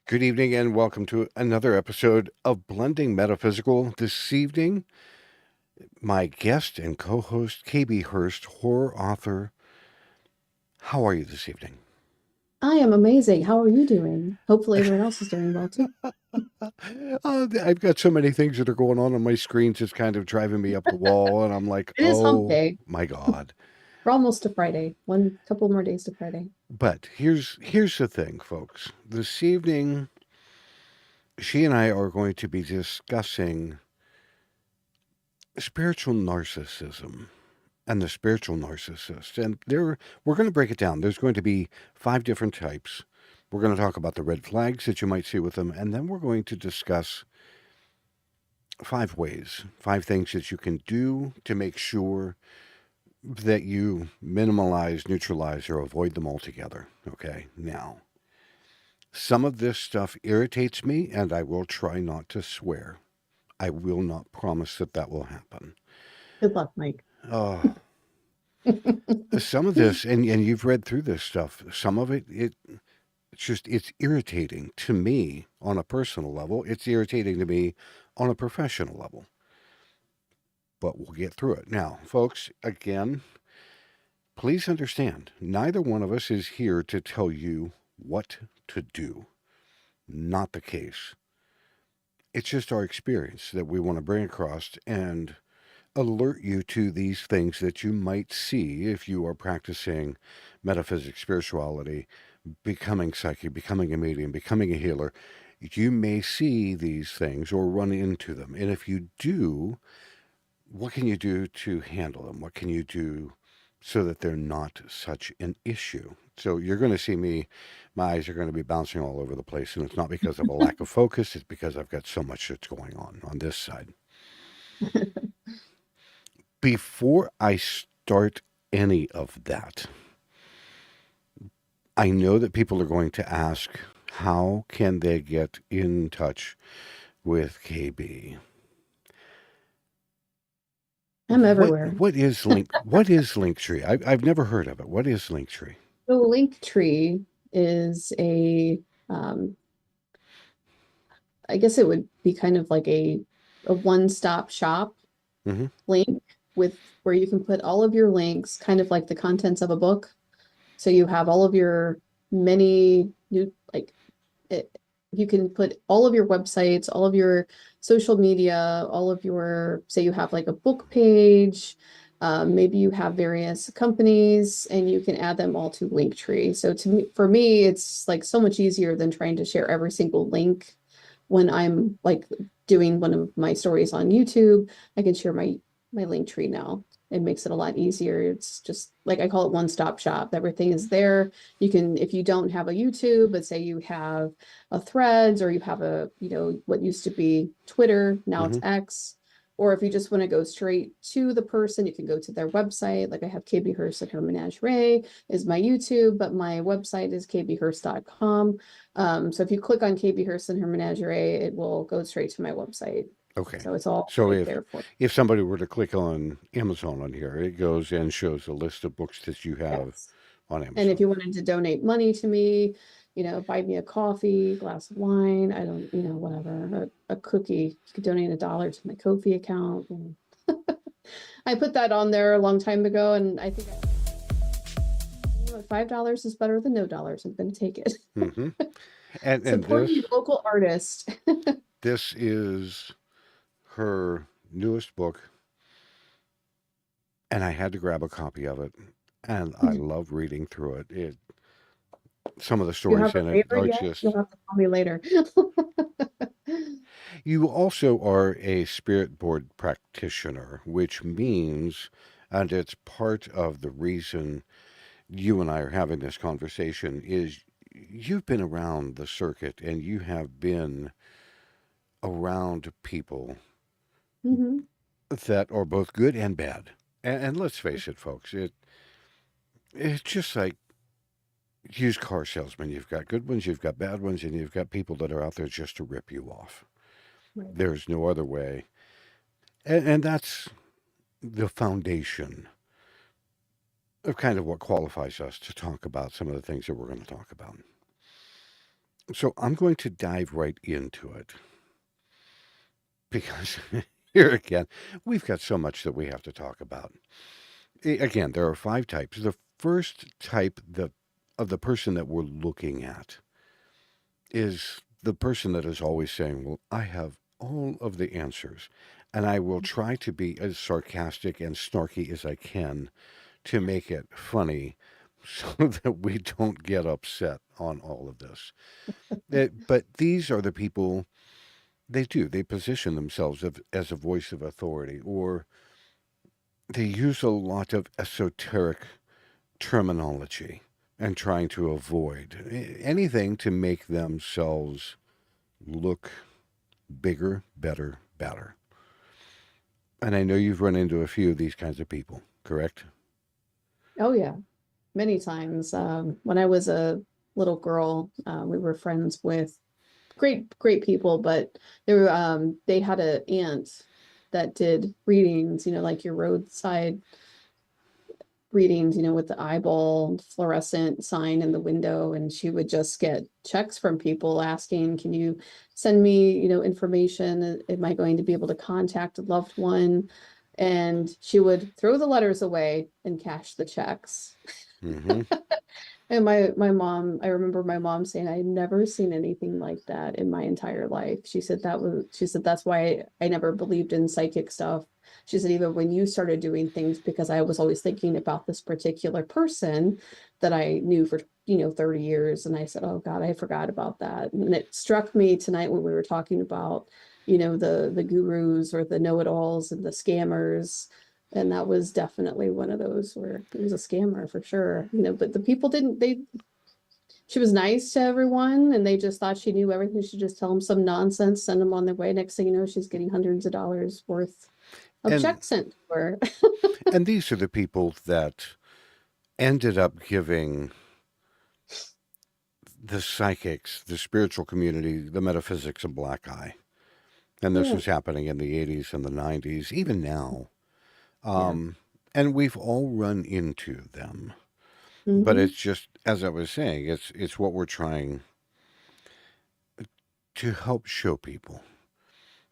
Good evening and welcome to another episode of Blending Metaphysical. This evening, my guest and co host, KB Hurst, horror author. How are you this evening? I am amazing. How are you doing? Hopefully everyone else is doing well too. I've got so many things that are going on my screen, just kind of driving me up the wall, and I'm like, It is hump oh day. my God. We're almost to Friday. One couple more days to Friday. But here's the thing, folks. This evening, she and I are going to be discussing spiritual narcissism and the spiritual narcissist. And we're going to break it down. There's going to be 5 different types. We're going to talk about the red flags that you might see with them, and then we're going to discuss 5 ways, 5 things that you can do to make sure that you minimize, neutralize, or avoid them altogether. Okay, now, some of this stuff irritates me, and I will try not to swear. I will not promise that that will happen. Good luck, Mike. Oh, some of this, and you've read through this stuff. Some of it's irritating to me on a personal level. It's irritating to me on a professional level. But we'll get through it. Now, folks, again, please understand, neither one of us is here to tell you what to do. Not the case. It's just our experience that we want to bring across and alert you to these things that you might see if you are practicing metaphysics, spirituality, becoming psychic, becoming a medium, becoming a healer. You may see these things or run into them. And if you do, what can you do to handle them? What can you do so that they're not such an issue? So you're going to see me, my eyes are going to be bouncing all over the place. And it's not because of a lack of focus, it's because I've got so much that's going on this side. Before I start any of that, I know that people are going to ask, how can they get in touch with KB? I'm What everywhere. what is Linktree? I've never heard of it. What is Linktree? So Linktree is um, I guess it would be kind of like a one-stop shop Mm-hmm. link with where you can put all of your links, kind of like the contents of a book. So you have all of your many new it, you can put all of your websites, all of your social media, all of your, say you have like a book page, maybe you have various companies and you can add them all to Linktree. So for me, it's like so much easier than trying to share every single link when I'm like doing one of my stories on YouTube. I can share my Linktree now. It makes it a lot easier. It's just like I call it one-stop shop. Everything is there. You can, if you don't have a YouTube, but say you have a Threads or you have what used to be Twitter, now Mm-hmm. it's X. Or if you just want to go straight to the person, you can go to their website. Like I have KB Hurst and Her Menagerie is my YouTube, but my website is kbhurst.com. So if you click on KB Hurst and Her Menagerie, it will go straight to my website. Okay. So it's all So right if there for if somebody were to click on Amazon on here, it goes and shows a list of books that you have yes. on And if Amazon. you wanted to donate money to me, buy me a coffee, glass of wine, I don't, whatever, a cookie, you could donate $1 to my Ko-fi account. I put that on there a long time ago, and I think $5 is better than no dollars. I'm going to take it. Mm-hmm. And Support your local artist. this is her newest book, and I had to grab a copy of it, and I love reading through it. Some of the You stories have a in it favorite are yet? You'll just. have to call me later. You also are a spirit board practitioner, which means, and it's part of the reason you and I are having this conversation, is you've been around the circuit and you have been around people Mhm. that are both good and bad. And let's face it, folks, it's just like used car salesmen. You've got good ones, you've got bad ones, and you've got people that are out there just to rip you off. Right. There's no other way. And that's the foundation of kind of what qualifies us to talk about some of the things that we're going to talk about. So I'm going to dive right into it because here again, we've got so much that we have to talk about. Again, there are 5 types. The first type of the person that we're looking at is the person that is always saying, well, I have all of the answers, and I will try to be as sarcastic and snarky as I can to make it funny so that we don't get upset on all of this. But these are the people, they position themselves as a voice of authority, or they use a lot of esoteric terminology and trying to avoid anything to make themselves look bigger, better, better. And I know you've run into a few of these kinds of people, correct? Oh yeah, many times. When I was a little girl, we were friends with great people, but they had an aunt that did readings, like your roadside readings, with the eyeball fluorescent sign in the window, and she would just get checks from people asking, can you send me, information? Am I going to be able to contact a loved one? And she would throw the letters away and cash the checks. Mm-hmm. And my mom, I remember my mom saying, I've never seen anything like that in my entire life. She said that's why I never believed in psychic stuff. She said, even when you started doing things, because I was always thinking about this particular person that I knew for, 30 years. And I said, oh God, I forgot about that. And it struck me tonight when we were talking about, the gurus or the know-it-alls and the scammers. And that was definitely one of those where it was a scammer for sure, but the people didn't, she was nice to everyone and they just thought she knew everything. She just tell them some nonsense, send them on their way. Next thing you know, she's getting hundreds of dollars worth of And checks sent to her. and these are the people that ended up giving the psychics, the spiritual community, the metaphysics a black eye. And this Yeah, was happening in the 80s and the 90s, even now. yeah. Um, and we've all run into them. But Hmm. it's just, as I was saying, it's what we're trying to help show people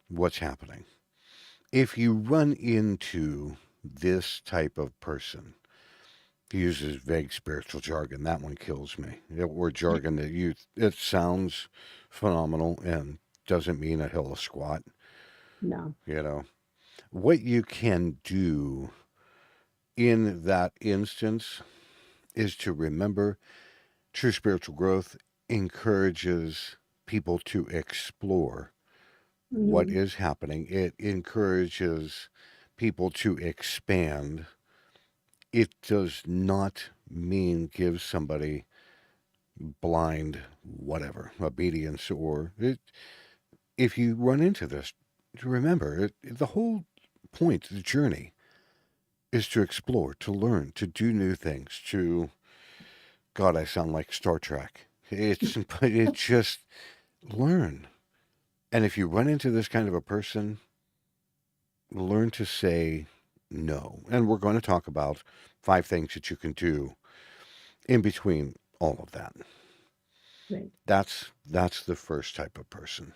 what's happening. If you run into this type of person, he uses vague spiritual jargon. That one kills me. Or jargon it sounds phenomenal and doesn't mean a hill of squat. No. You know, what you can do in that instance is to remember true spiritual growth encourages people to explore what Hmm. is happening. It encourages people to expand. It does not mean give somebody blind whatever obedience or it, if you run into this, remember the whole point, the journey is to explore, to learn, to do new things, to God, I sound like Star Trek. It's but it just learn. And if you run into this kind of a person, learn to say no. And we're going to talk about 5 things that you can do in between all of that. Right. That's the first type of person.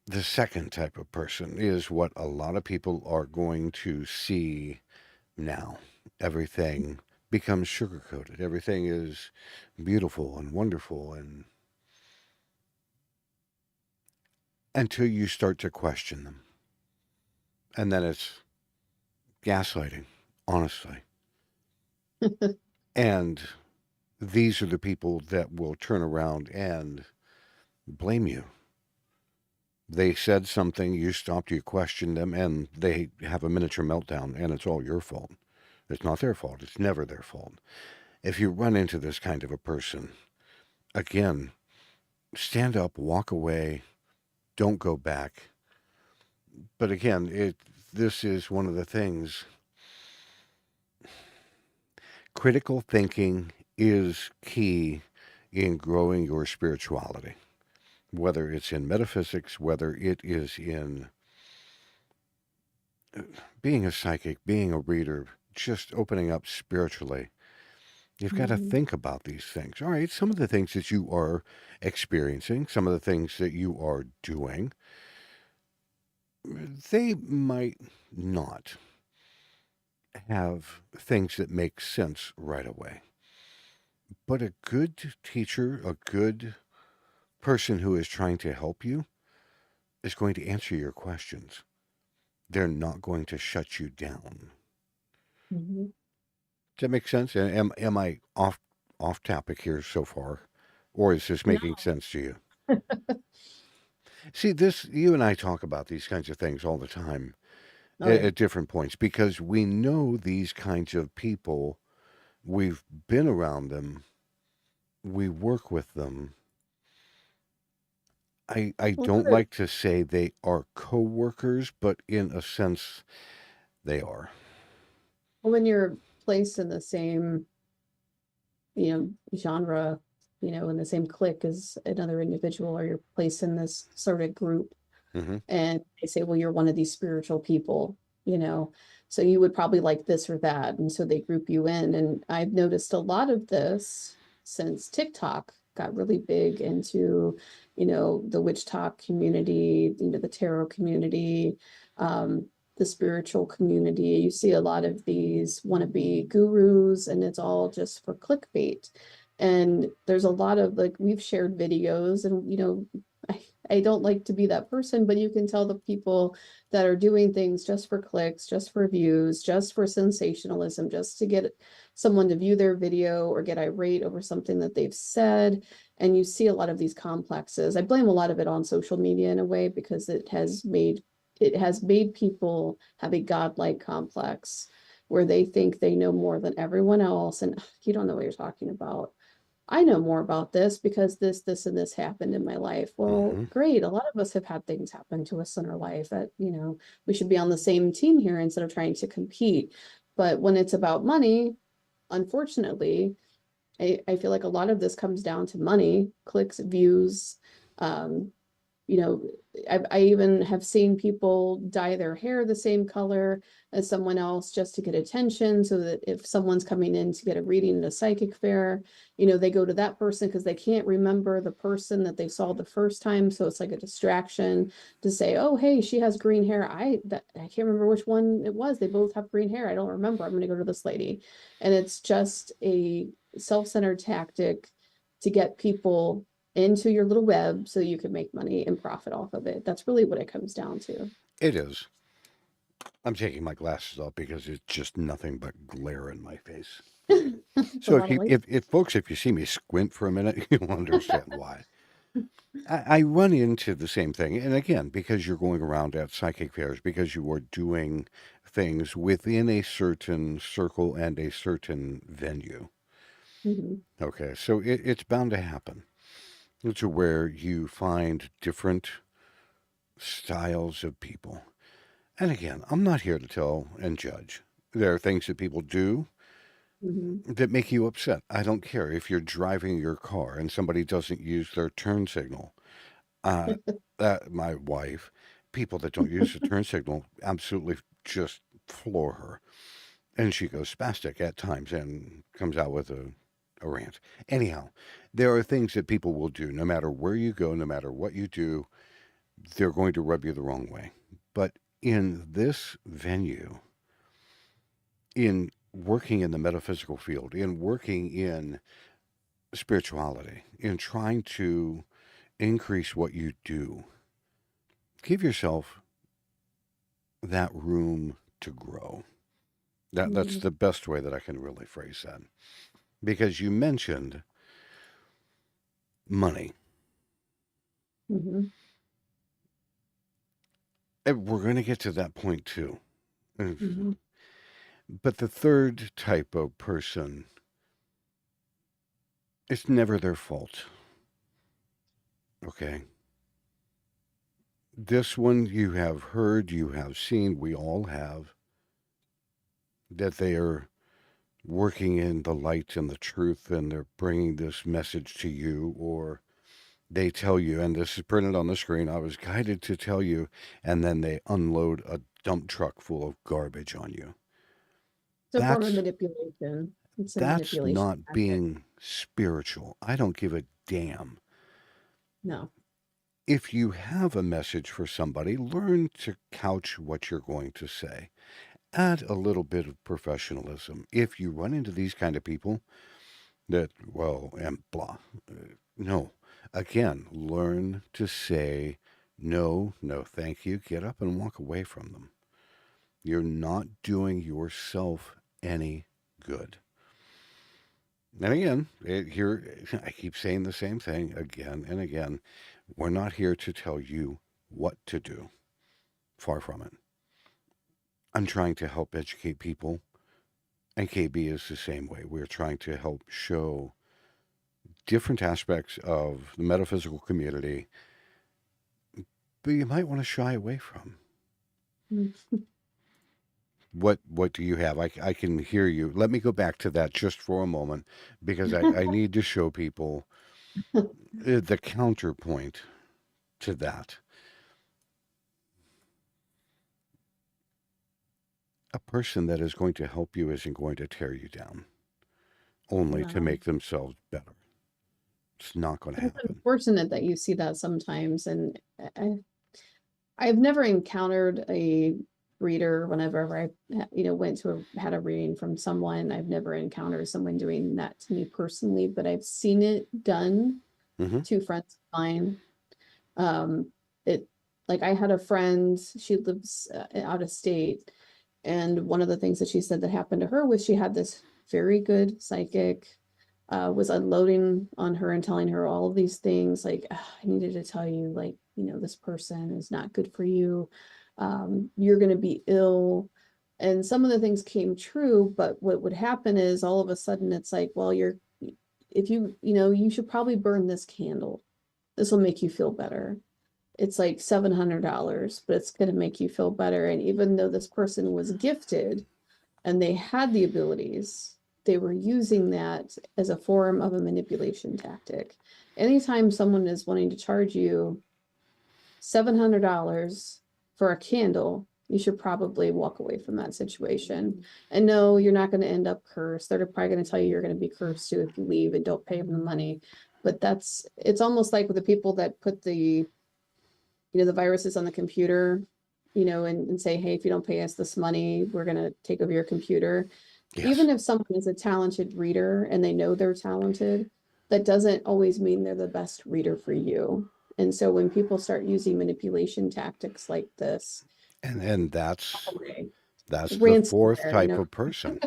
The second type of person is what a lot of people are going to see now. Everything becomes sugar coated. Everything is beautiful and wonderful and until you start to question them. And then it's gaslighting, honestly. And these are the people that will turn around and blame you. They said something, you stopped, you questioned them, and they have a miniature meltdown, and it's all your fault. It's not their fault. It's never their fault. If you run into this kind of a person, again, stand up, walk away, don't go back. But again, this is one of the things. Critical thinking is key in growing your spirituality, whether it's in metaphysics, whether it is in being a psychic, being a reader, just opening up spiritually. You've got to Mhm. think about these things. All right, some of the things that you are experiencing, some of the things that you are doing, they might not have things that make sense right away. But a good teacher, a good person who is trying to help you is going to answer your questions. They're not going to shut you down. Mhm. Does that make sense? Am I off topic here so far, or is this making No. sense to you? See, this you and I talk about these kinds of things all the time Oh yeah. at different points because we know these kinds of people. We've been around them. We work with them. I Well, don't good. like to say they are coworkers, but in a sense, they are. Well, when you're placed in the same, genre, in the same clique as another individual, or you're placed in this sort of group, Hmm. and they say, well, you're one of these spiritual people, so you would probably like this or that. And so they group you in. And I've noticed a lot of this since TikTok got really big into, the witch talk community, the tarot community, the spiritual community. You see a lot of these wannabe gurus, and it's all just for clickbait. And there's a lot of, like, we've shared videos, and I don't like to be that person, but you can tell the people that are doing things just for clicks, just for views, just for sensationalism, just to get someone to view their video or get irate over something that they've said. And you see a lot of these complexes. I blame a lot of it on social media in a way, because it has made people have a godlike complex where they think they know more than everyone else. And you don't know what you're talking about. I know more about this because this, and this happened in my life. Well, Hmm. great. A lot of us have had things happen to us in our life that, we should be on the same team here instead of trying to compete. But when it's about money, unfortunately, I feel like a lot of this comes down to money, clicks, views. Um, you know, I even have seen people dye their hair the same color as someone else just to get attention, so that if someone's coming in to get a reading at a psychic fair, they go to that person because they can't remember the person that they saw the first time. So it's like a distraction to say, oh, hey, she has green hair. I can't remember which one it was. They both have green hair. I don't remember. I'm going to go to this lady. And it's just a self-centered tactic to get people into your little web so you can make money and profit off of it. That's really what it comes down to. It is. I'm taking my glasses off because it's just nothing but glare in my face. It's a So lot of light. if folks, if you see me squint for a minute, you'll understand why. I run into the same thing, and again, because you're going around at psychic fairs, because you are doing things within a certain circle and a certain venue. Mhm. Okay, so it's bound to happen. To where you find different styles of people. And again, I'm not here to tell and judge. There are things that people do Mhm. that make you upset. I don't care if you're driving your car and somebody doesn't use their turn signal. Uh, my wife, people that don't use the turn signal absolutely just floor her. And she goes spastic at times and comes out with a rant. Anyhow, there are things that people will do no matter where you go, no matter what you do, they're going to rub you the wrong way. But in this venue, in working in the metaphysical field, in working in spirituality, in trying to increase what you do, give yourself that room to grow. That's Mhm. the best way that I can really phrase that. Because you mentioned money. Mhm. And we're going to get to that point too. Mhm. But the third type of person, it's never their fault. Okay. This one you have heard, you have seen, we all have, that they are working in the light and the truth and they're bringing this message to you, or they tell you, and this is printed on the screen, I was guided to tell you, and then they unload a dump truck full of garbage on you. It's a form of That's manipulation. It's a That's manipulation not tactic. being spiritual. I don't give a damn. No. If you have a message for somebody, learn to couch what you're going to say. Add a little bit of professionalism. If you run into these kind of people that, well, and blah, no. Again, learn to say no, no, thank you. Get up and walk away from them. You're not doing yourself any good. And again, here I keep saying the same thing again and again. We're not here to tell you what to do. Far from it. I'm trying to help educate people, and KB is the same way. We're trying to help show different aspects of the metaphysical community, but you might want to shy away from. Mm. What do you have? I can hear you. Let me go back to that just for a moment because I need to show people the counterpoint to that. A person that is going to help you isn't going to tear you down, only to No. make themselves better. It's not going to It's happen. unfortunate that you see that sometimes, and I've never encountered a reader whenever I, went to had a reading from someone. I've never encountered someone doing that to me personally, but I've seen it done Hmm. to friends of mine. It like I had a friend, she lives out of state, and one of the things that she said that happened to her was she had this very good psychic, was unloading on her and telling her all of these things like, "Ah, I needed to tell you, like, this person is not good for you. You're going to be ill." And some of the things came true, but what would happen is all of a sudden it's like, well, if you should probably burn this candle. This will make you feel better. It's like $700, but it's going to make you feel better. And even though this person was gifted and they had the abilities, they were using that as a form of a manipulation tactic. Anytime someone is wanting to charge you $700 for a candle, you should probably walk away from that situation. And no, you're not going to end up cursed. They're probably going to tell you you're going to be cursed too if you leave and don't pay them the money. But it's almost like with the people that put the viruses on the computer, and say, hey, if you don't pay us this money, we're going to take over your computer. Yes. Even if someone is a talented reader and they know they're talented, that doesn't always mean they're the best reader for you. And so when people start using manipulation tactics like this, And okay, that's the fourth ransomware, type of person.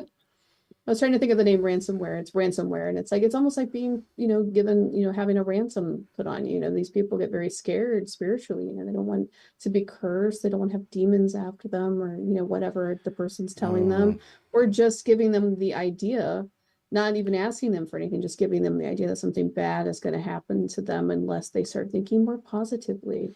I was trying to think of the name ransomware. It's ransomware. And it's like, it's almost like being, given, having a ransom put on you. These people get very scared spiritually. They don't want to be cursed. They don't want to have demons after them or, whatever the person's telling Oh, them, or just giving them the idea, not even asking them for anything, just giving them the idea that something bad is going to happen to them unless they start thinking more positively.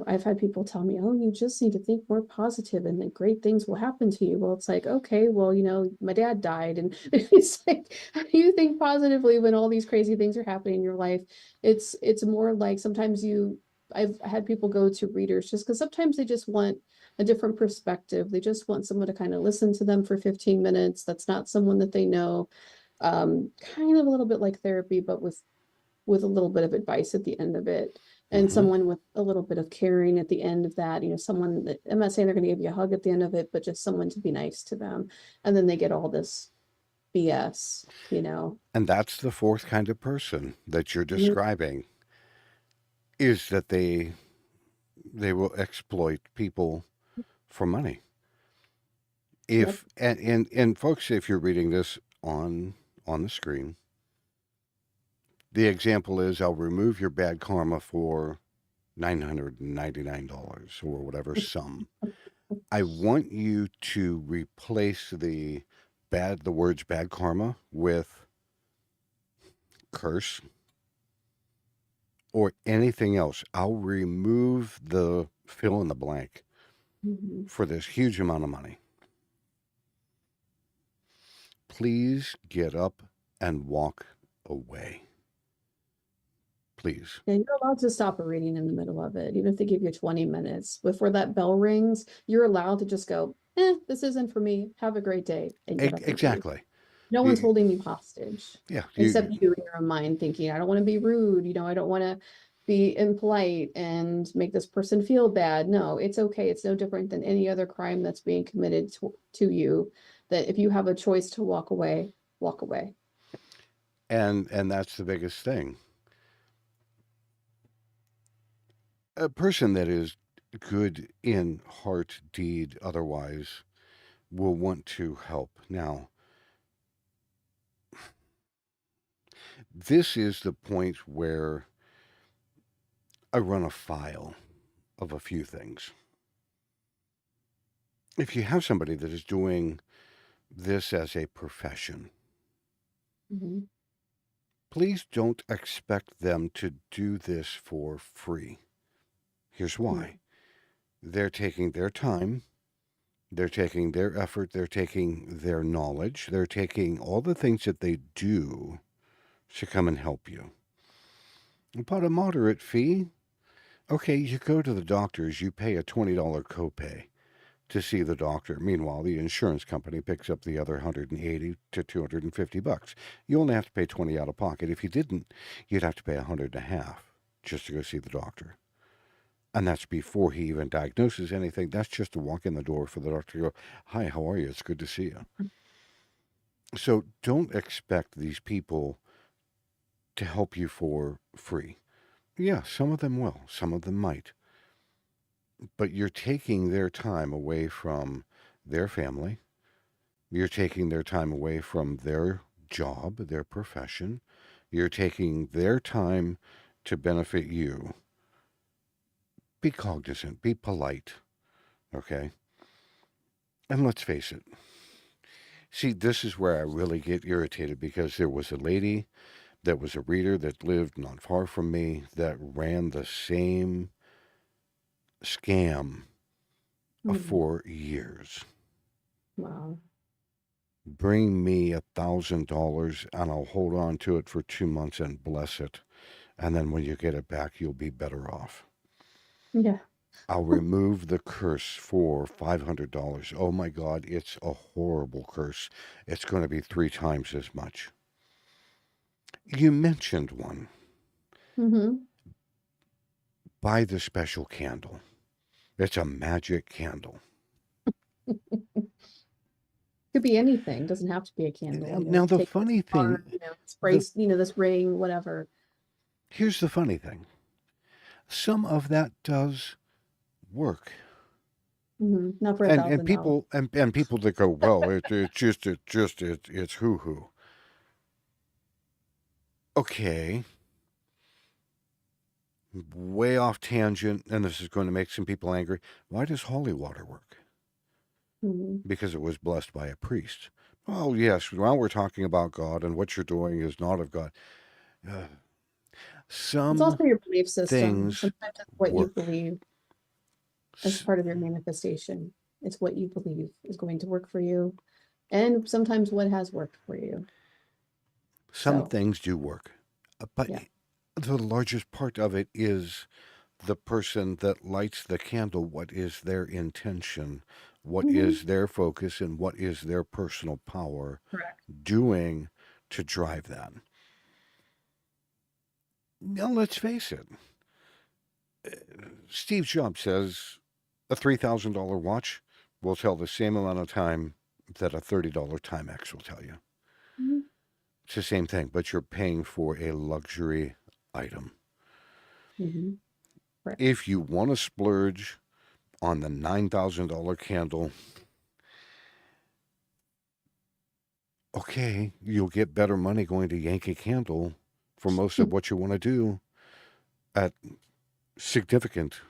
I've had people tell me, oh, you just need to think more positive and then great things will happen to you. Well, it's like, okay, well, my dad died. And it's like, how do you think positively when all these crazy things are happening in your life? It's more like sometimes I've had people go to readers just because sometimes they just want a different perspective. They just want someone to kind of listen to them for 15 minutes. That's not someone that they know. Kind of a little bit like therapy, but with a little bit of advice at the end of it, and hmm. someone with a little bit of caring at the end of that, someone that, I'm not saying they're going to give you a hug at the end of it, but just someone to be nice to them. And then they get all this BS. And that's the fourth kind of person that you're Mhm. describing is that they will exploit people for money. Yep. If and folks, if you're reading this on the screen, the example is I'll remove your bad karma for $999 or whatever sum. I want you to replace the words bad karma with curse or anything else. I'll remove the fill in the blank Mhm. for this huge amount of money. Please get up and walk away. Please. Yeah, you're allowed to stop a reading in the middle of it, even if they give you 20 minutes. Before that bell rings, you're allowed to just go, this isn't for me. Have a great day, and get up and leave. Exactly. No one's You, holding you hostage, yeah, except you you in your own mind thinking, I don't want to be rude, I don't want to be impolite and make this person feel bad. No, it's okay. It's no different than any other crime that's being committed to you. That if you have a choice to walk away, walk away. and that's the biggest thing. A person that is good in heart, deed, otherwise, will want to help. Now, this is the point where I run a file of a few things. If you have somebody that is doing this as a profession, Mhm. please don't expect them to do this for free. Here's No. why. They're taking their time, they're taking their effort, they're taking their knowledge, they're taking all the things that they do to come and help you. But a moderate fee, okay, you go to the doctors, you pay a $20 copay to see the doctor. Meanwhile, the insurance company picks up the other 180 to 250 bucks. You only have to pay 20 out of pocket. If you didn't, you'd have to pay 100 and a half just to go see the doctor. And that's before he even diagnoses anything. That's just to walk in the door for the doctor to go, "Hi, how are you? It's good to see you." So don't expect these people to help you for free. Yeah, some of them will, some of them might. But you're taking their time away from their family. You're taking their time away from their job, their profession. You're taking their time to benefit you. Be cognizant, be polite, okay? And let's face it. See, this is where I really get irritated because there was a lady that was a reader that lived not far from me that ran the same scam Mhm. for years. Wow. Bring me $1,000 and I'll hold on to it for 2 months and bless it. And then when you get it back, you'll be better off. Yeah. I'll remove the curse for $500. Oh my God, it's a horrible curse. It's going to be 3 times as much. You mentioned one. Hmm. Buy the special candle. It's a magic candle. Could be anything. Doesn't have to be a candle. Now the Take this funny card, thing, this the brace, this ring, whatever. here's the funny thing. Some of that does work. Not for a And thousand dollars. people and people that go, well, it's hoo hoo. Okay, way off tangent, and this is going to make some people angry. Why does holy water work? Hmm. Because it was blessed by a priest. Oh yes, now we're talking about God, and what you're doing is not of God. Uh, It's some also your belief system. things Sometimes it's what you work. believe as part of your manifestation. It's what you believe is going to work for you, and sometimes what has worked for you. Some So, things do work, but yeah. the largest part of it is the person that lights the candle. What is their intention? What Hmm. is their focus, and what is their personal power Correct. doing to drive that? Now, let's face it. Steve Jobs says a $3,000 watch will tell the same amount of time that a $30 Timex will tell you. Hmm. It's the same thing, but you're paying for a luxury item. Hmm. Correct. If you want to splurge on the $9,000 candle, okay, you'll get better money going to Yankee Candle for most of what you want to do at significant.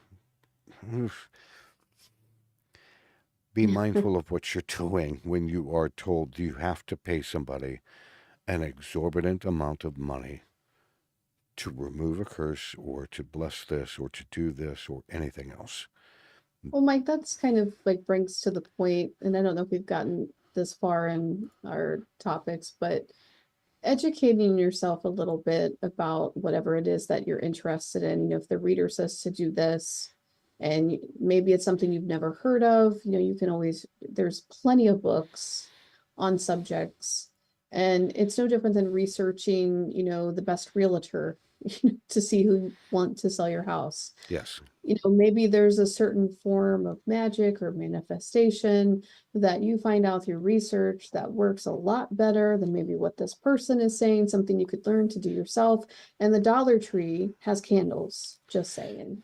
Be mindful of what you're doing when you are told you have to pay somebody an exorbitant amount of money to remove a curse or to bless this or to do this or anything else. Well, Mike, that's kind of like brings to the point, and I don't know if we've gotten this far in our topics, but educating yourself a little bit about whatever it is that you're interested in. If the reader says to do this, and maybe it's something you've never heard of, you can always, there's plenty of books on subjects. And it's no different than researching, the best realtor to see who you want to sell your house. Yes. Maybe there's a certain form of magic or manifestation that you find out through research that works a lot better than maybe what this person is saying, something you could learn to do yourself. And the Dollar Tree has candles, just saying.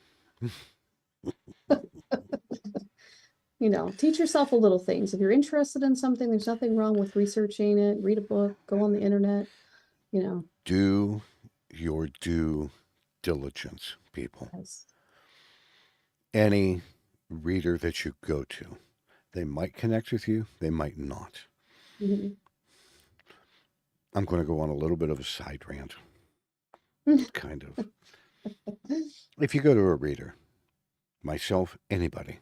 Teach yourself a little things. If you're interested in something, there's nothing wrong with researching it. Read a book, go on the internet, Do your due diligence, people. Yes. Any reader that you go to, they might connect with you, they might not. Mhm. I'm going to go on a little bit of a side rant, kind of. If you go to a reader, myself, anybody,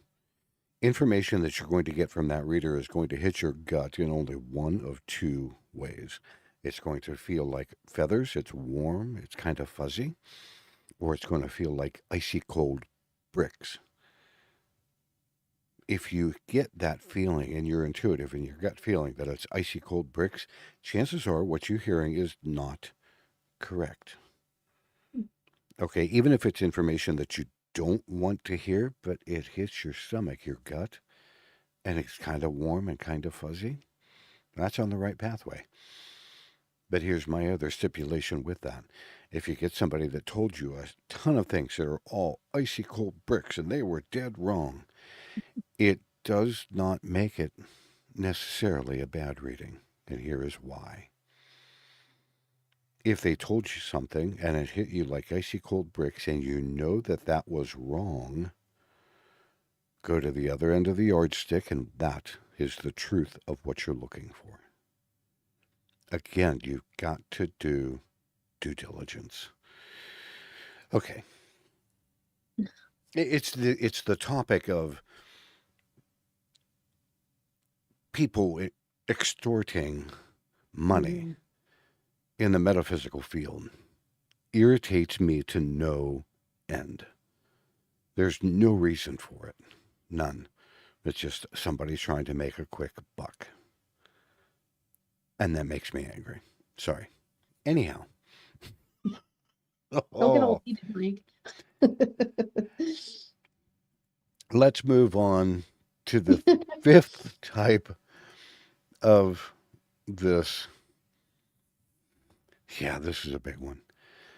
information that you're going to get from that reader is going to hit your gut in only one of two ways. It's going to feel like feathers, it's warm, it's kind of fuzzy, or it's going to feel like icy cold bricks. If you get that feeling and you're intuitive and your gut feeling that it's icy cold bricks, chances are what you're hearing is not correct. Okay, even if it's information that you don't want to hear, but it hits your stomach, your gut, and it's kind of warm and kind of fuzzy, that's on the right pathway. But here's my other stipulation with that. If you get somebody that told you a ton of things that are all icy cold bricks and they were dead wrong, it does not make it necessarily a bad reading. And here is why. If they told you something and it hit you like icy cold bricks and you know that that was wrong, go to the other end of the yardstick and that is the truth of what you're looking for. Again, you've got to do due diligence. Okay. It's the topic of people extorting money in the metaphysical field. Irritates me to no end. There's no reason for it. None. It's just somebody trying to make a quick buck. And that makes me angry. Sorry. Anyhow. Don't get all heated, Mike. Let's move on to the fifth type of this. Yeah, this is a big one.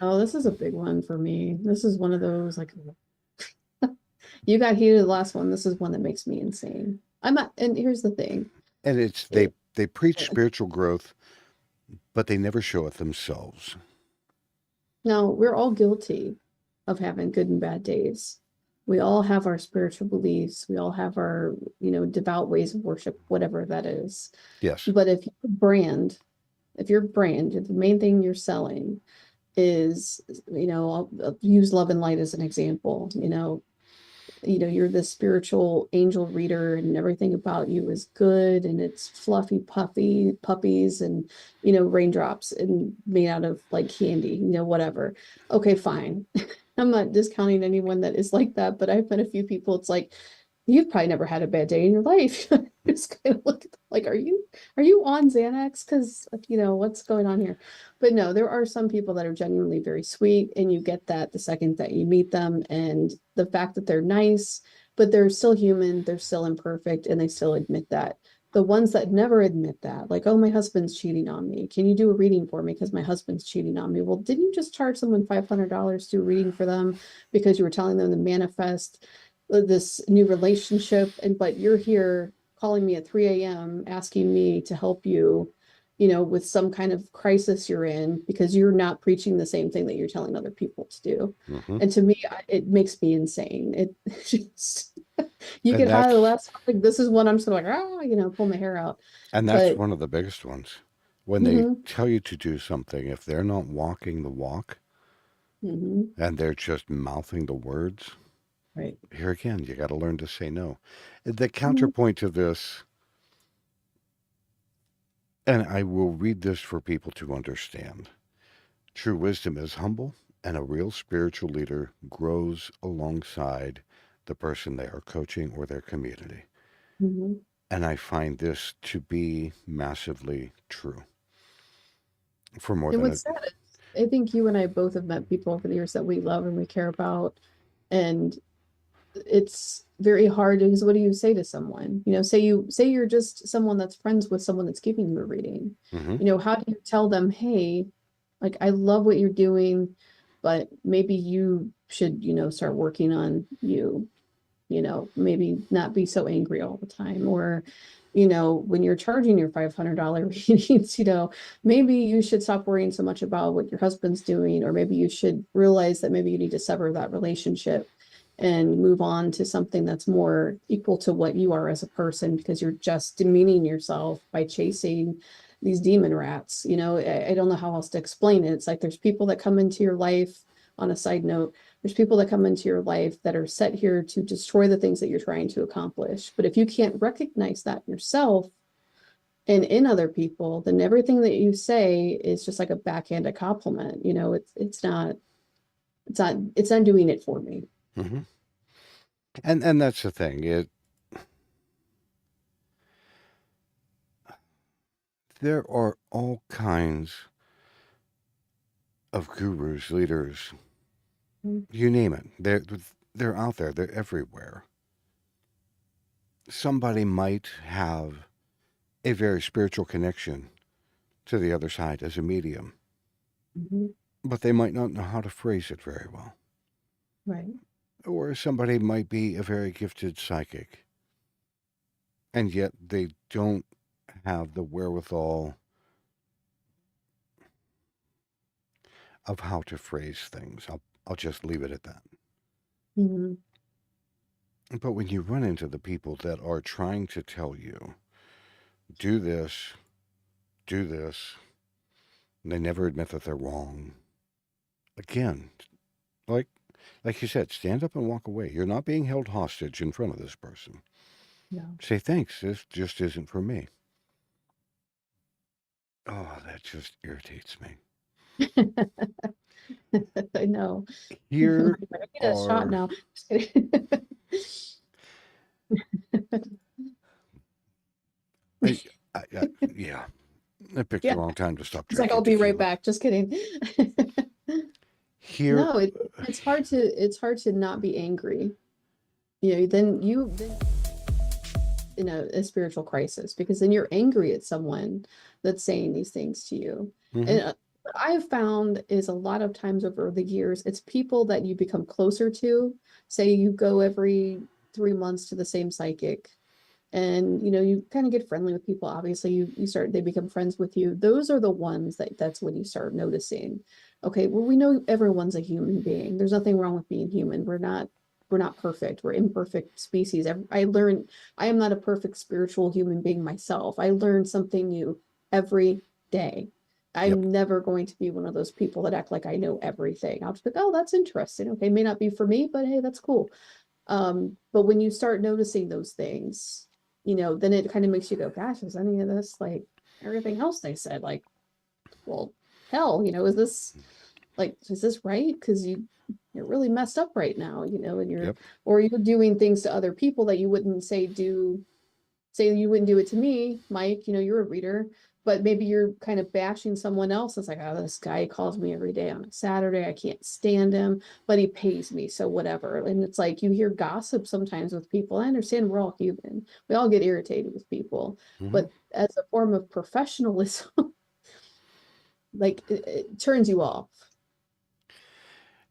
Oh, this is a big one for me. This is one of those like you got heated the last one. This is one that makes me insane. And here's the thing. And it's they preach spiritual growth, but they never show it themselves. Now, we're all guilty of having good and bad days. We all have our spiritual beliefs. We all have our, devout ways of worship, whatever that is. Yes. But if your brand, the main thing you're selling is, I'll use love and light as an example. You're the spiritual angel reader and everything about you is good and it's fluffy puffy puppies and raindrops and made out of like candy, whatever. Okay, fine. I'm not discounting anyone that is like that, but I've met a few people, it's like you've probably never had a bad day in your life. Just kind of look at them like, are you on Xanax? Because what's going on here? But no, there are some people that are genuinely very sweet, and you get that the second that you meet them, and the fact that they're nice, but they're still human, they're still imperfect, and they still admit that. The ones that never admit that, like, oh, my husband's cheating on me. Can you do a reading for me because my husband's cheating on me? Well, didn't you just charge someone $500 to do a reading for them because you were telling them to manifest this new relationship? But you're here calling me at 3 a.m. asking me to help you, with some kind of crisis you're in because you're not preaching the same thing that you're telling other people to do. Mm-hmm. And to me, it makes me insane. It just, you And get high the last, like, this is one I'm just like, pull my hair out. And that's one of the biggest ones. When they tell you to do something, if they're not walking the walk and they're just mouthing the words, right. Here again, you got to learn to say no. The counterpoint to this, and I will read this for people to understand. True wisdom is humble, and a real spiritual leader grows alongside the person they are coaching or their community. And I find this to be massively true. for more And than it. what's sad is I think you and I both have met people over the years that we love and we care about. And it's very hard because what do you say to someone? Say you're just someone that's friends with someone that's giving you a reading. Hmm. How do you tell them, hey, like I love what you're doing, but maybe you should, start working on you, maybe not be so angry all the time. Or, when you're charging your $500 readings, maybe you should stop worrying so much about what your husband's doing, or maybe you should realize that maybe you need to sever that relationship and move on to something that's more equal to what you are as a person, because you're just demeaning yourself by chasing these demon rats. I don't know how else to explain it. It's like there's people that come into your life. On a side note, there's people that come into your life that are set here to destroy the things that you're trying to accomplish. But if you can't recognize that yourself and in other people, then everything that you say is just like a backhanded compliment. It's not doing it for me. Hmm. And that's the thing. There are all kinds of gurus, leaders, you name it. They're out there. They're everywhere. Somebody might have a very spiritual connection to the other side as a medium, Mhm. but they might not know how to phrase it very well. Right. Or somebody might be a very gifted psychic, and yet they don't have the wherewithal of how to phrase things. I'll just leave it at that. Mhm. But when you run into the people that are trying to tell you, do this, do this, and they never admit that they're wrong. Again, like like you said, stand up and walk away. You're not being held hostage in front of this person. No. Say thanks. This just isn't for me. Oh, that just irritates me. I know. Here I need a shot are now. Just kidding. I, yeah. I picked the Yeah. wrong time to stop It's like, I'll drinking be right tequila. back. Just kidding. Here, No, it's hard to not be angry. Then in a spiritual crisis, because then you're angry at someone that's saying these things to you. hmm And what I've found is a lot of times over the years, it's people that you become closer to. Say you go every 3 months to the same psychic, and you kind of get friendly with people. Obviously, they become friends with you. Those are the ones that's when you start noticing, okay, well, we know everyone's a human being. There's nothing wrong with being human. We're not perfect. We're imperfect species. I am not a perfect spiritual human being myself. I learn something new every day. yep. I'm never going to be one of those people that act like I know everything. I'll just be like, oh, that's interesting. Okay, may not be for me, but hey, that's cool. But when you start noticing those things, then it kind of makes you go, gosh, is any of this like everything else they said? Like, well, hell, is this right? Because you're really messed up right now, and Yep. you're doing things to other people that you wouldn't say you wouldn't do it to me, Mike, you're a reader, but maybe you're kind of bashing someone else. It's like, oh, this guy calls me every day on a Saturday. I can't stand him, but he pays me, so whatever. And it's like you hear gossip sometimes with people. I understand we're all human. We all get irritated with people, hmm but as a form of professionalism, like it turns you off.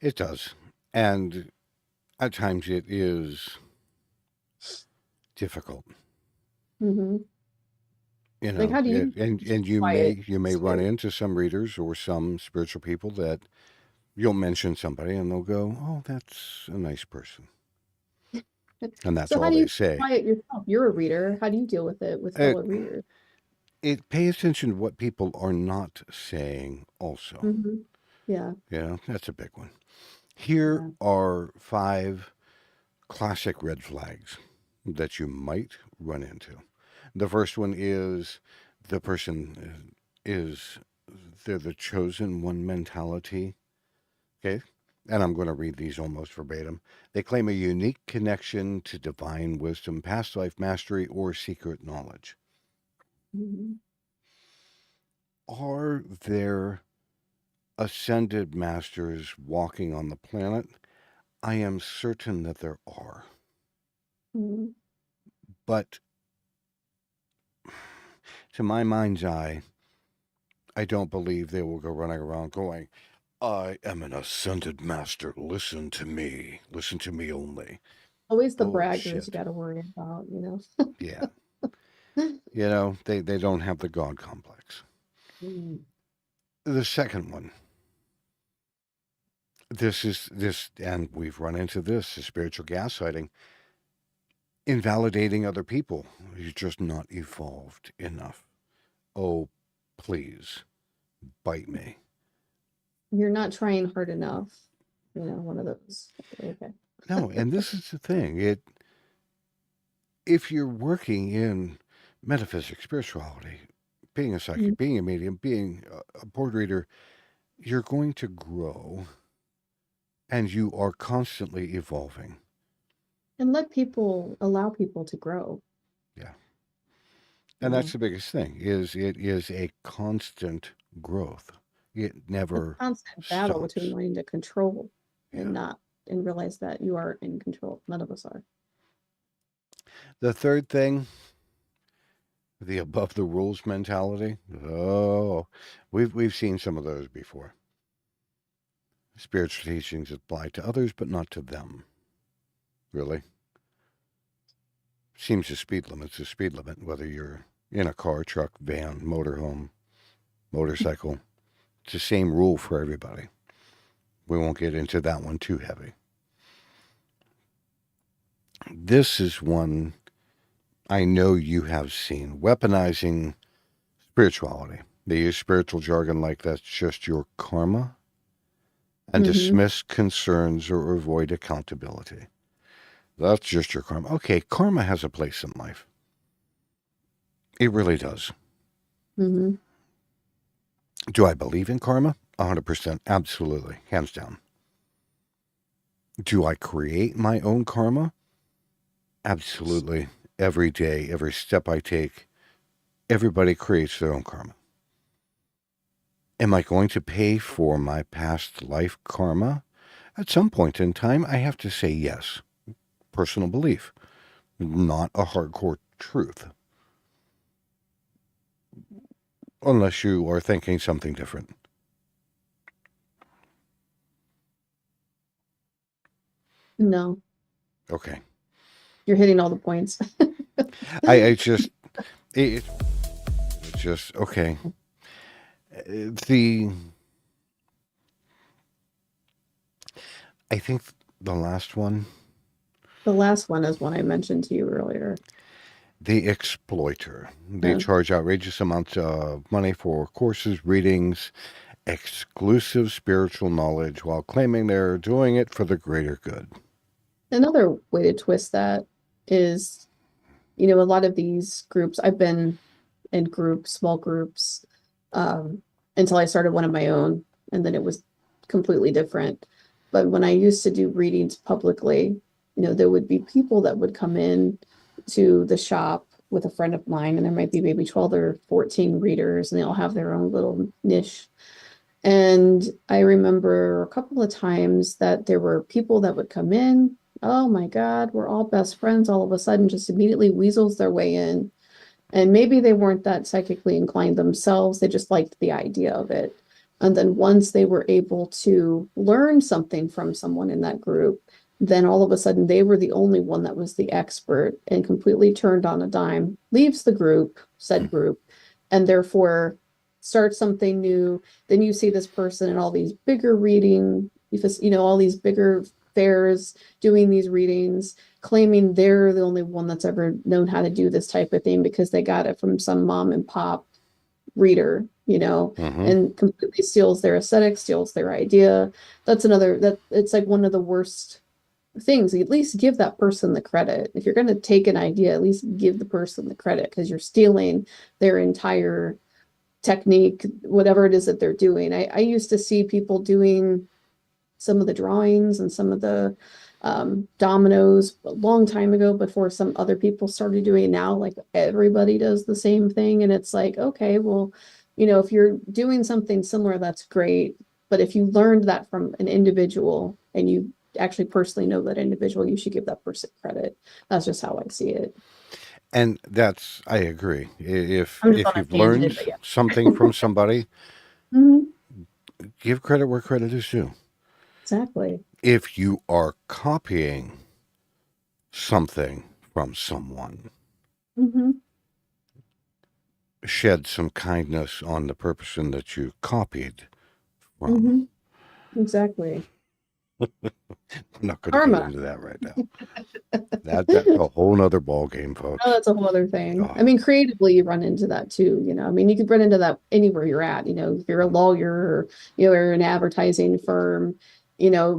It does. And at times it is difficult. Hmm. You Like, know, how do you just and be quiet? you may run into some readers or some spiritual people that you'll mention somebody and they'll go, "Oh, that's a nice person," and that's So how all do they you say. quiet yourself? You're a reader. How do you deal with it with It fellow readers? pay attention to what people are not saying. Also, Hmm. Yeah. that's a big one. Here Yeah. are 5 classic red flags that you might run into. The first one is the person is they're the chosen one mentality. Okay. And I'm going to read these almost verbatim. They claim a unique connection to divine wisdom, past life mastery, or secret knowledge. Mhm. are there ascended masters walking on the planet? I am certain that there are. Mhm. But to my mind's eye, I don't believe they will go running around going, I am an ascended master. Listen to me. Listen to me only. Always the braggers you Bullshit. got to worry about, you know. Yeah. They don't have the God complex. Mm. The second one, this, and we've run into this, is spiritual gaslighting, invalidating other people. You're just not evolved enough. Oh, please, bite me. You're not trying hard enough, you know, one of those. Okay. No, and this is the thing. If you're working in metaphysics, spirituality, being a Mhm. psychic, being a medium, being a board reader, you're going to grow and you are constantly evolving. And allow people to grow, Yeah. you And that's know. the biggest thing is it is a constant growth. It It's never a constant battle between stops. wanting to control and Yeah. not, and realize that you are in control. None of us are. The third thing, the above the rules mentality. Oh, we've seen some of those before. Spiritual teachings apply to others, but not to them. Really? Seems the speed limit's a speed limit, whether you're in a car, truck, van, motorhome, motorcycle. It's the same rule for everybody. We won't get into that one too heavy. This is one I know you have seen, weaponizing spirituality. They use spiritual jargon like that's just your karma and Mm-hmm. dismiss concerns or avoid accountability. That's just your karma. Okay, karma has a place in life. It really does. Mm-hmm. Do I believe in karma? 100%. Absolutely. Hands down. Do I create my own karma? Absolutely. Every day, every step I take, everybody creates their own karma. Am I going to pay for my past life karma? At some point in time, I have to say yes. Personal belief, not a hardcore truth. Unless you are thinking something different. No, Okay. you're hitting all the points. I just, it, it's just, okay. The, I think the last one, The last one is one I mentioned to you earlier. the exploiter. They Uh, charge outrageous amounts of money for courses, readings, exclusive spiritual knowledge while claiming they're doing it for the greater good. Another way to twist that is, you know, a lot of these groups, I've been in groups, small groups, um, until I started one of my own, and then it was completely different. But when I used to do readings publicly, you know, there would be people that would come in to the shop with a friend of mine, and there might be maybe 12 or 14 readers, and they all have their own little niche. And I remember a couple of times that there were people that would come in. Oh my God, we're all best friends. All of a sudden, just immediately weasels their way in. And maybe they weren't that psychically inclined themselves. They just liked the idea of it. And then once they were able to learn something from someone in that group, then all of a sudden they were the only one that was the expert and completely turned on a dime, leaves the group, said group, and therefore starts something new. Then you see this person in all these bigger reading, you know, all these bigger fairs doing these readings, claiming they're the only one that's ever known how to do this type of thing because they got it from some mom and pop reader, you know, Mm-hmm. and completely steals their aesthetic, steals their idea. That's another, that it's like one of the worst things. At least give that person the credit. If you're going to take an idea, at least give the person the credit because you're stealing their entire technique, whatever it is that they're doing. I used to see people doing some of the drawings and some of the dominoes a long time ago before some other people started doing it. Now like everybody does the same thing, and it's like, okay, well, if you're doing something similar, that's great. But if you learned that from an individual and you actually personally know that individual, you should give that person credit. That's just how I see it. And that's, I agree. If I'm just if on a you've learned tangent, but yeah. something from somebody, Mhm. give credit where credit is due. Exactly. If you are copying something from someone, Hmm. shed some kindness on the person that you copied from. Hmm. Exactly. I'm not going to get Karma. into that right now. That's a whole nother ball game, Oh, folks. that's a whole other thing. I Oh, mean, creatively, you run into that too. I mean, you could run into that anywhere you're at. If you're a lawyer or you're an advertising firm,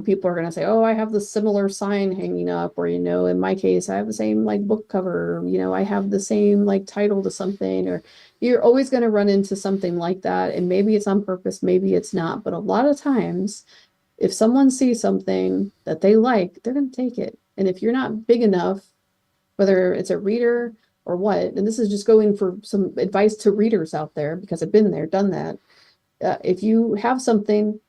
people are going to say, "Oh, I have the similar sign hanging up," or in my case, I have the same like book cover. I have the same like title to something. Or you're always going to run into something like that, and maybe it's on purpose, maybe it's not. But a lot of times, if someone sees something that they like, they're going to take it. And if you're not big enough, whether it's a reader or what. And this is just going for some advice to readers out there because I've been there, done that. If you have something,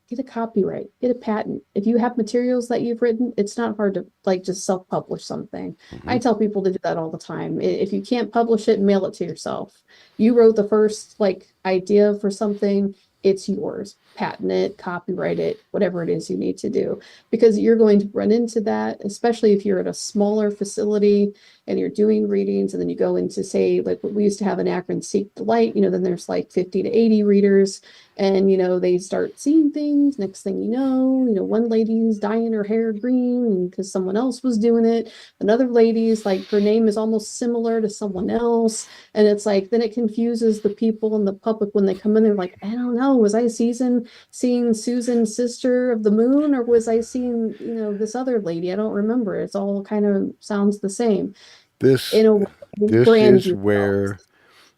get a copyright, get a patent. If you have materials that you've written, it's not hard to like just self-publish something. I mhm. tell people to do that all the time. If you can't publish it, mail it to yourself. You wrote the first like idea for something, it's yours. Patent it, copyright it, whatever it is you need to do. Because you're going to run into that, especially if you're at a smaller facility and you're doing readings, and then you go into, say, like what we used to have in Akron, Seek Delight, then there's like 50 to 80 readers, and they start seeing things. Next thing one lady's dyeing her hair green because someone else was doing it. Another lady's like her name is almost similar to someone else, and it's like then it confuses the people in the public when they come in. They're like, I don't know, was I seeing Susan, sister of the moon, or was I seeing this other lady? I don't remember. It's all kind of sounds the same. This In a way, this brand is yourself is where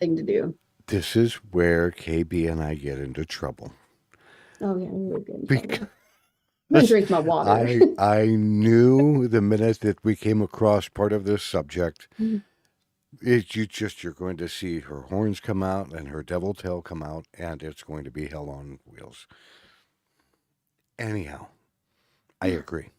the thing to do. this is where KB and I get into trouble Oh yeah, we would get in because trouble. I'm gonna drink my water. I knew the minute that we came across part of this subject, you're going to see her horns come out and her devil tail come out, and it's going to be hell on wheels. Anyhow, I agree,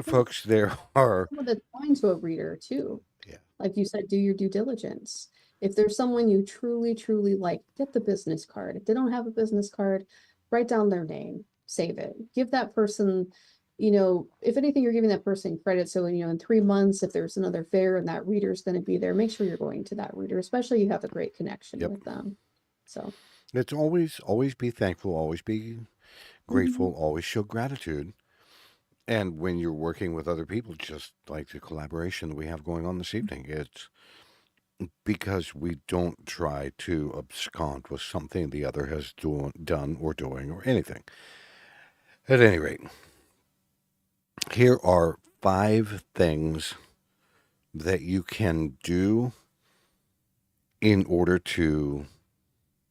folks. There are Well, that's fine to a reader too. yeah, Like you said, do your due diligence. If there's someone you truly, truly like, get the business card. If they don't have a business card, write down their name, save it. Give that person, if anything, you're giving that person credit. So, in 3 months, if there's another fair and that reader's going to be there, make sure you're going to that reader, especially you have a great connection yep. with them. So, It's always be thankful, always be mhm. grateful, always show gratitude. And when you're working with other people, just like the collaboration that we have going on this evening, it's because we don't try to abscond with something the other has done or doing or anything. At any rate, here are 5 things that you can do in order to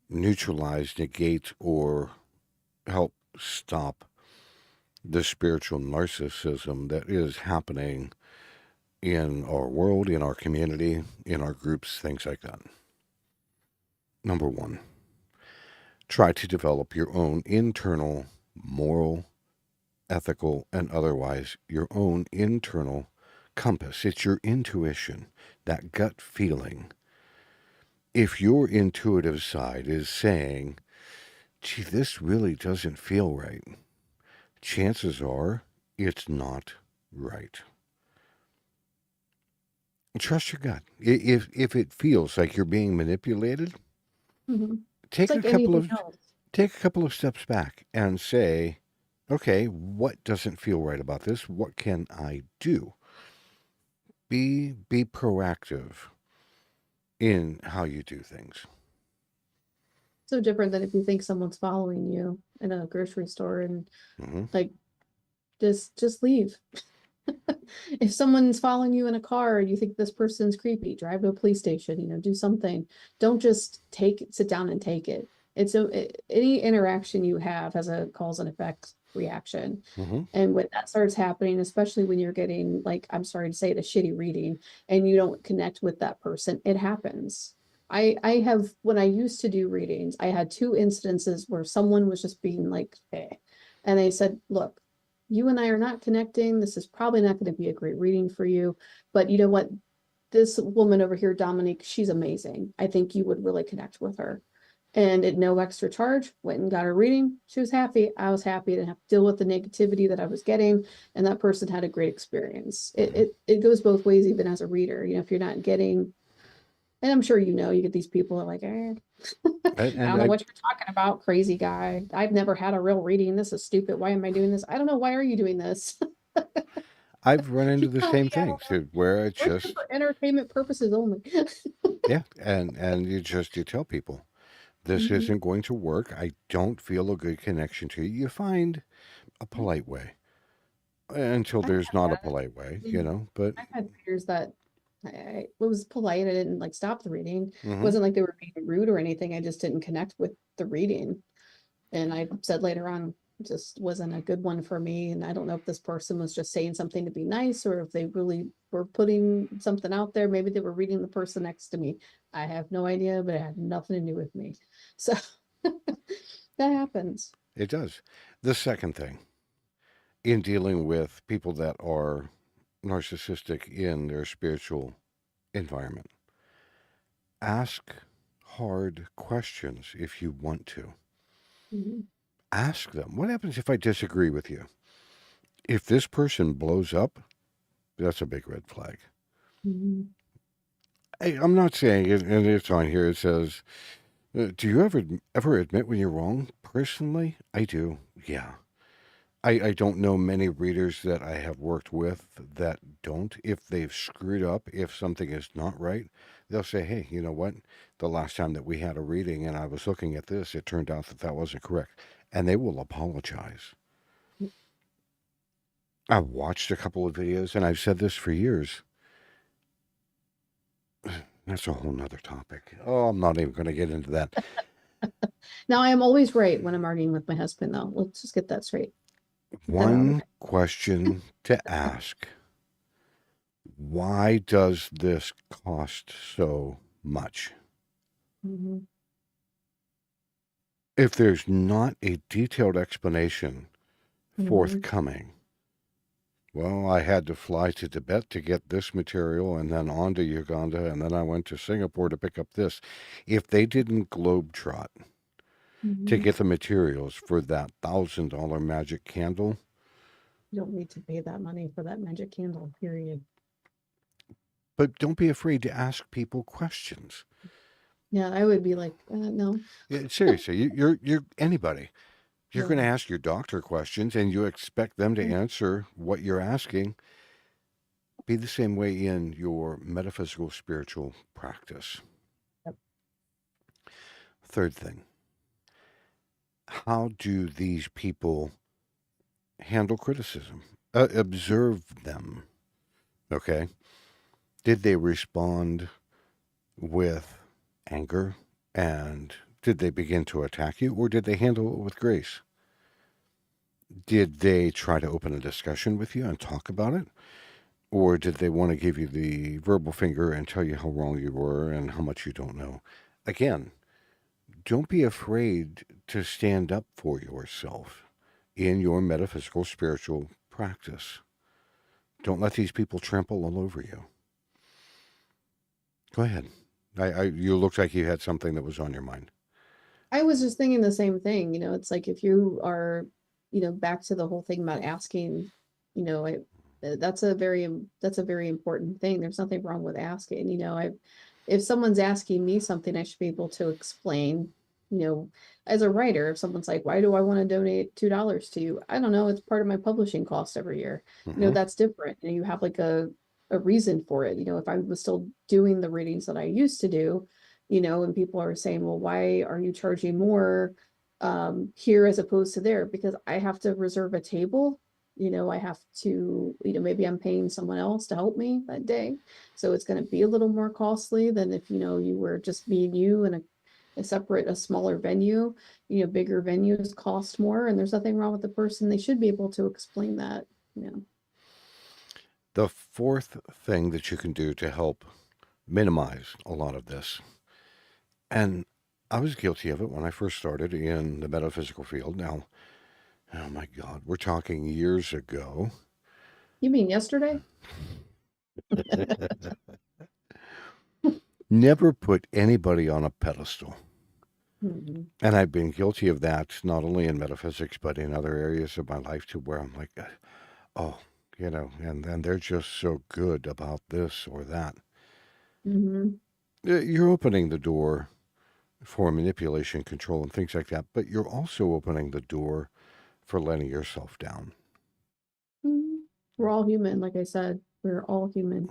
neutralize, negate, or help stop the spiritual narcissism that is happening in our world, in our community, in our groups, things like that. Number one, try to develop your own internal moral, ethical, and otherwise, your own internal compass. It's your intuition, that gut feeling. If your intuitive side is saying, gee, this really doesn't feel right, chances are it's not right. Trust your gut. If it feels like you're being manipulated, Mhm. It's take a like couple anything of else. take a couple of steps back and say, okay, what doesn't feel right about this? What can I do? Be proactive in how you do things. So different than if you think someone's following you in a grocery store and Hmm. like just leave. If someone's following you in a car and you think this person's creepy, drive to a police station, do something. Don't just sit down and take it. Any interaction you have has a cause and effect reaction. Hmm. And when that starts happening, especially when you're getting, like, I'm sorry to say it, a shitty reading and you don't connect with that person, it happens. I have, when I used to do readings, I had two instances where someone was just being like, eh. And they said, look, you and I are not connecting. This is probably not going to be a great reading for you. But you know what? This woman over here, Dominique, she's amazing. I think you would really connect with her. And at no extra charge, went and got her reading. She was happy. I was happy. I didn't have to deal with the negativity that I was getting. And that person had a great experience. It goes both ways, even as a reader. You know, if you're not getting, and I'm sure you know, you get these people that are like, I And don't know what you're talking about, crazy guy. I've never had a real reading. This is stupid. Why am I doing this? I don't know. Why are you doing this? I've run into Just the tell me same I don't thing, know. so where it We're here just for entertainment purposes only. yeah, and you tell people this Mhm. isn't going to work. I don't feel a good connection to you. You find a polite way until I've there's had not a that. polite way, you Mhm. know. But I've had readers that I was polite. I didn't like stop the reading. It hmm wasn't like they were being rude or anything. I just didn't connect with the reading. And I said later on, it just wasn't a good one for me. And I don't know if this person was just saying something to be nice or if they really were putting something out there. Maybe they were reading the person next to me. I have no idea, but it had nothing to do with me. So that happens. it does. The second thing in dealing with people that are narcissistic in their spiritual environment, ask hard questions if you want to. Mhm. Ask them, what happens if I disagree with you? If this person blows up, that's a big red flag. Mhm. I'm not saying it, and it's on here. It says, "Do you ever admit when you're wrong?" Personally, I do. Yeah, I don't know many readers that I have worked with that don't. If they've screwed up, if something is not right, they'll say, "Hey, you know what? The last time that we had a reading and I was looking at this, it turned out that that wasn't correct," and they will apologize. I've watched a couple of videos, and I've said this for years. That's a whole nother topic. Oh, I'm not even going to get into that. Now I am always right when I'm arguing with my husband, though. Let's just get that straight. Get that out of the One way. question to ask: why does this cost so much? Mhm. If there's not a detailed explanation Mhm. forthcoming, well, I had to fly to Tibet to get this material and then on to Uganda, and then I went to Singapore to pick up this. If they didn't globetrot to Mhm. get the materials for that $1,000 magic candle, You don't need to pay that money for that magic candle, period. but don't be afraid to ask people questions. Yeah, I would be like, no. Yeah, seriously, you're anybody. You're going Yeah. to ask your doctor questions and you expect them to Mm. answer what you're asking. Be the same way in your metaphysical spiritual practice. Yep. Third thing, how do these people handle criticism? Observe them. Okay. Did they respond with anger? And did they begin to attack you? Or did they handle it with grace? Did they try to open a discussion with you and talk about it? Or did they want to give you the verbal finger and tell you how wrong you were and how much you don't know? Again, don't be afraid to stand up for yourself in your metaphysical spiritual practice. Don't let these people trample all over you. Go ahead. You looked like you had something that was on your mind. I was just thinking the same thing. You know, it's like if you are, back to the whole thing about asking, you know, I, that's a very important thing. There's nothing wrong with asking. If someone's asking me something, I should be able to explain. You know, as a writer, if someone's like, "Why do I want to donate $2 to you?" I don't know. It's part of my publishing cost every year. Hmm That's different. And you have like a reason for it. If I was still doing the readings that I used to do, and people are saying, well, why are you charging more here as opposed to there? Because I have to reserve a table. I have to, maybe I'm paying someone else to help me that day. So it's going to be a little more costly than if, you were just me and you in a smaller venue. Bigger venues cost more, and there's nothing wrong with the person. They should be able to explain that, you know. The fourth thing that you can do to help minimize a lot of this And I was guilty of it when I first started in the metaphysical field. Now, oh my God, we're talking years ago. You mean yesterday? Never put anybody on a pedestal. Mhm. And I've been guilty of that not only in metaphysics, but in other areas of my life to where I'm like, oh, and then they're just so good about this or that. Mhm. You're opening the door for manipulation, control, and things like that, but you're also opening the door for letting yourself down. Mhm. We're all human, like I said. We're all human.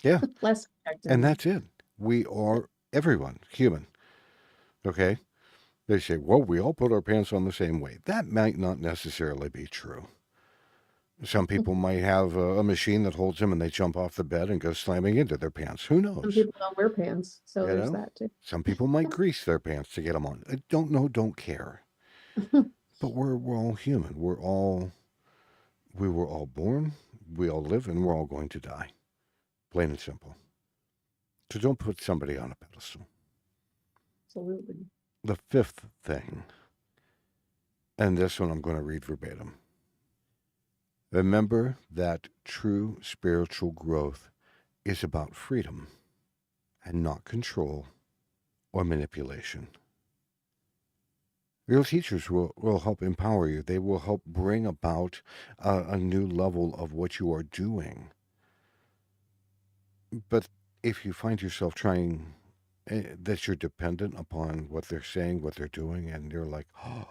Yeah, Less and protected. that's it. We are everyone human. Okay? They say, well, we all put our pants on the same way. That might not necessarily be true. Some people might have a machine that holds them and they jump off the bed and go slamming into their pants. Who Some knows? people don't wear pants, so You there's know? that too. Some people might grease their pants to get them on. I don't know, don't care. But we're all human. We were all born, we all live, and we're all going to die. Plain and simple. So don't put somebody on a pedestal. Absolutely. The fifth thing, and this one I'm going to read verbatim. Remember that true spiritual growth is about freedom and not control or manipulation. Real teachers will help empower you. They will help bring about a new level of what you are doing. But if you find yourself trying, that you're dependent upon what they're saying, what they're doing, and you're like, oh,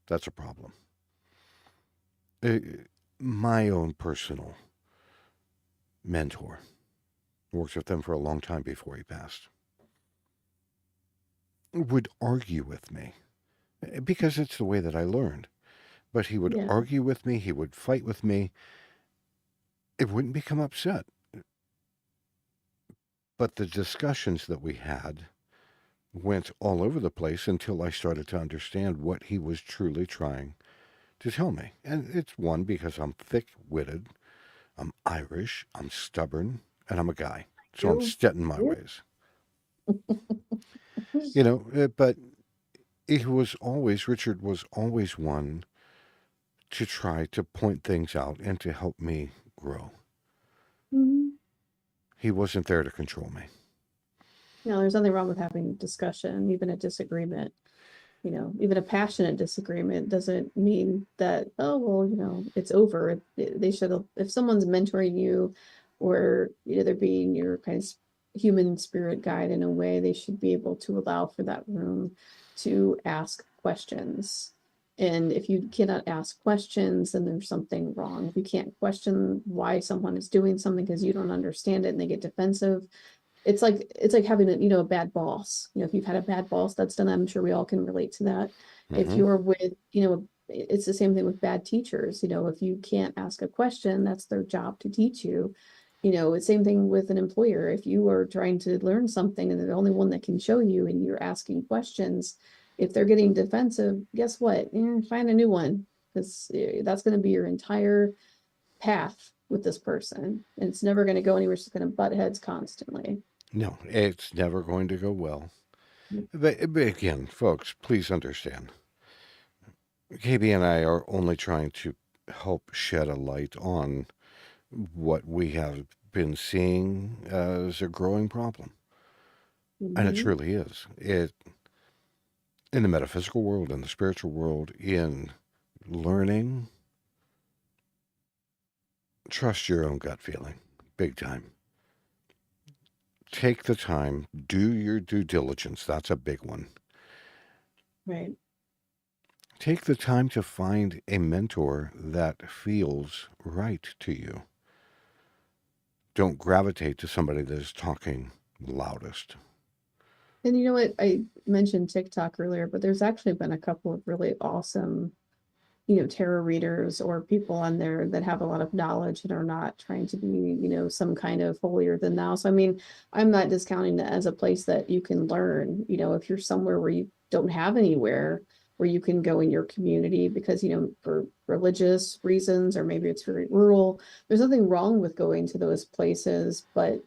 that's a problem. Uh, my own personal mentor works with them for a long time before he passed, would argue with me because it's the way that I learned. But he would Yeah. argue with me, he would fight with me. It wouldn't become upset. But the discussions that we had went all over the place until I started to understand what he was truly trying to tell me. And it's one, because I'm thick witted, I'm Irish, I'm stubborn, and I'm a guy. So I'm You. set in my Yeah. ways. But Richard was always one to try to point things out and to help me grow. Mhm. He wasn't there to control me. There's nothing wrong with having discussion, even a disagreement. Even a passionate disagreement doesn't mean that, oh, well, it's over. They should have, if someone's mentoring you or, they're being your kind of human spirit guide in a way, they should be able to allow for that room to ask questions. And if you cannot ask questions, then there's something wrong. If you can't question why someone is doing something because you don't understand it and they get defensive, it's like having a bad boss. If you've had a bad boss that's done that, I'm sure we all can relate to that. If Hmm. you're with, it's the same thing with bad teachers. If you can't ask a question, that's their job to teach you. It's same thing with an employer. If you are trying to learn something and they're the only one that can show you and you're asking questions, if they're getting defensive, guess what? Find a new one, because that's going to be your entire path with this person. And it's never going to go anywhere. It's just going to butt heads constantly. No, it's never going to go well. But again, folks, please understand. KB and I are only trying to help shed a light on what we have been seeing as a growing problem. And it Mhm. truly is. It in the metaphysical world, in the spiritual world, in learning, trust your own gut feeling, big time. Take the time, do your due diligence. That's a big one. Right. Take the time to find a mentor that feels right to you. Don't gravitate to somebody that is talking loudest. And you know what? I mentioned TikTok earlier, but there's actually been a couple of really awesome, tarot readers or people on there that have a lot of knowledge and are not trying to be, some kind of holier than thou. So, I mean, I'm not discounting that as a place that you can learn, if you're somewhere where you don't have anywhere where you can go in your community because, for religious reasons, or maybe it's very rural, there's nothing wrong with going to those places, but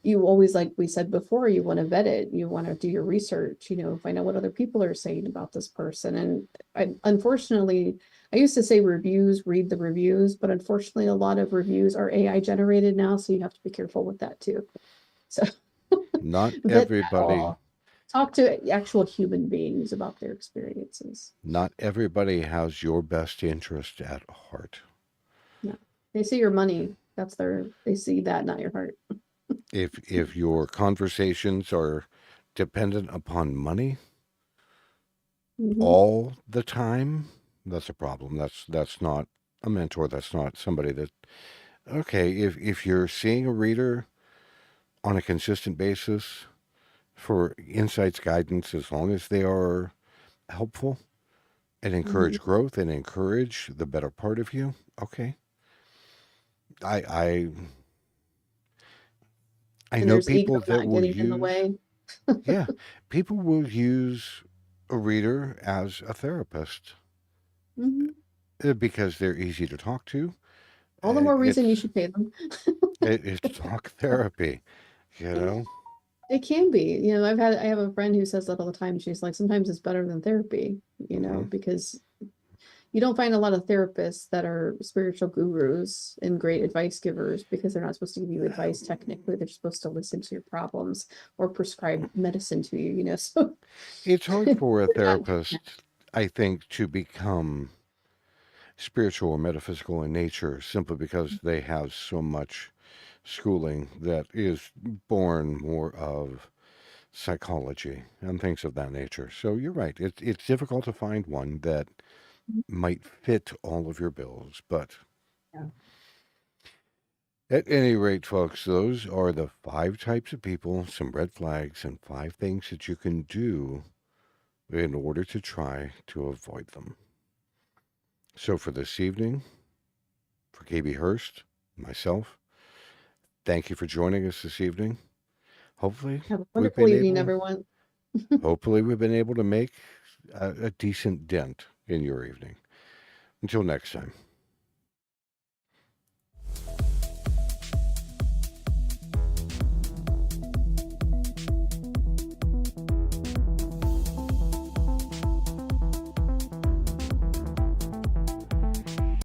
you always, like we said before, you want to vet it. You want to do your research, find out what other people are saying about this person. And unfortunately, I used to say reviews, read the reviews, but unfortunately, a lot of reviews are AI generated now. So you have to be careful with that too. So Not vet that everybody, all. Talk to actual human beings about their experiences. not everybody has your best interest at heart. No, they see your money. They see that, not your heart. If your conversations are dependent upon money Hmm. all the time, that's a problem. That's not a mentor. That's not somebody that okay, if you're seeing a reader on a consistent basis for insights, guidance, as long as they are helpful and encourage Hmm. growth and encourage the better part of you, okay. I I And know there's ego people that not will getting in the use way. yeah, people will use a reader as a therapist Hmm. because they're easy to talk to. All the more reason you It's should pay them. it's talk therapy, you know. It can be. I have a friend who says that all the time. She's like, sometimes it's better than therapy, Hmm. because you don't find a lot of therapists that are spiritual gurus and great advice givers because they're not supposed to give you advice technically. They're supposed to listen to your problems or prescribe medicine to you. So It's hard they're for a not, therapist, I think, to become spiritual or metaphysical in nature simply because they have so much schooling that is born more of psychology and things of that nature. So you're right. It's difficult to find one that might fit all of your bills. But yeah. at any rate, folks, those are the 5 types of people, some red flags, and 5 things that you can do in order to try to avoid them. So for this evening, for KB Hurst, myself, thank you for joining us this evening. Hopefully, Have a we've wonderful been evening, able, everyone. hopefully we've been able to make a decent dent in your evening. Until next time.